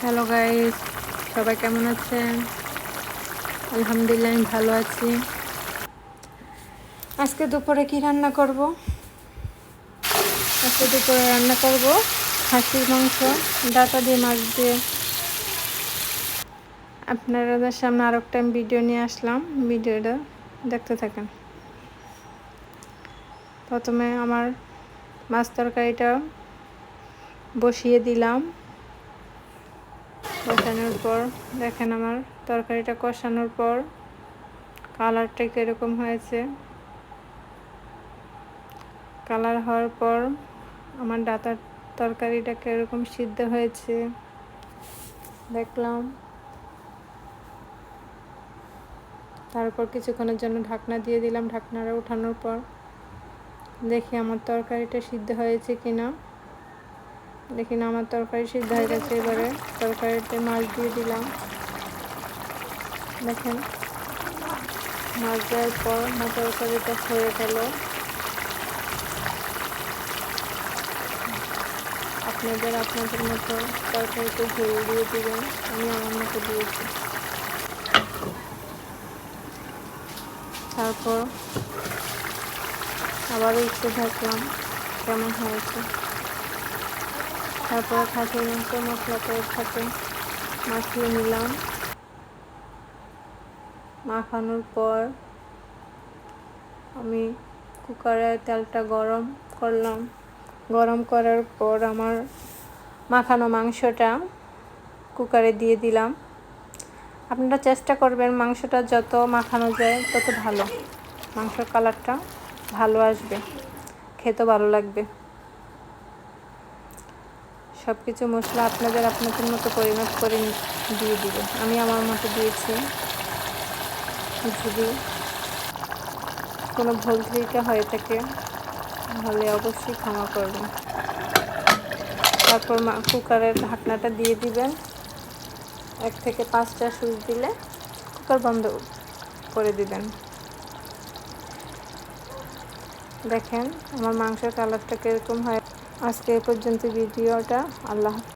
Hello guys, সবাই কেমন আছেন? আলহামদুলিল্লাহ আমি ভালো আছি। আজকে দুপুরে কি রান্না করব? আজকে দুপুরে রান্না করব খাসির মাংস, ডাটা দিয়ে, মাছ দিয়ে। আপনাদের সামনে আর একটা ভিডিও নিয়ে আসলাম, ভিডিওটা দেখতে থাকেন। প্রথমে আমার মাছ তরকারিটা বসিয়ে দিলাম। বসানোর পর দেখেন আমার তরকারিটা কষানোর পর কালারটা কীরকম হয়েছে। কালার হওয়ার পর আমার ডাটার তরকারিটা কীরকম সিদ্ধ হয়েছে দেখলাম। তারপর কিছুক্ষণের জন্য ঢাকনা দিয়ে দিলাম। ঢাকনাটা উঠানোর পর দেখি আমার তরকারিটা সিদ্ধ হয়েছে কিনা। দেখি না, আমার তরকারি সিদ্ধ হয়ে গেছে। এবারে তরকারিতে মাছ দিয়ে দিলাম। দেখেন মাছ দেওয়ার পর আমার তরকারিটা হয়ে গেল। আপনাদের মতো তরকারিতে ঝোল দিয়ে দিবেন, আমি আমার মতো দিয়েছি। তারপর আবারও একটু দেখলাম কেমন হয়েছে। তারপর খাসির মাংস মশলাটার সাথে মাখিয়ে নিলাম। মাখানোর পর আমি কুকারে তেলটা গরম করলাম। গরম করার পর আমার মাখানো মাংসটা কুকারে দিয়ে দিলাম। আপনারা চেষ্টা করবেন মাংসটা যত মাখানো যায় তত ভালো, মাংসের কালারটা ভালো আসবে, খেতে ভালো লাগবে। সব কিছু মশলা আপনাদের মতো পরিমাপ করে দিয়ে দিবেন। আমি আমার মতো দিয়েছি। যদি কোনো ভুল ত্রুটি হয়ে থাকে তাহলে অবশ্যই ক্ষমা করবেন। তারপর কুকারের ঢাকনাটা দিয়ে দিবেন। 1 থেকে 5টা সুইচ দিলে কুকার বন্ধ করে দিবেন। দেখেন আমার মাংসের কালারটা কীরকম হয়। আজকে এ পর্যন্ত ভিডিওটা। আল্লাহ।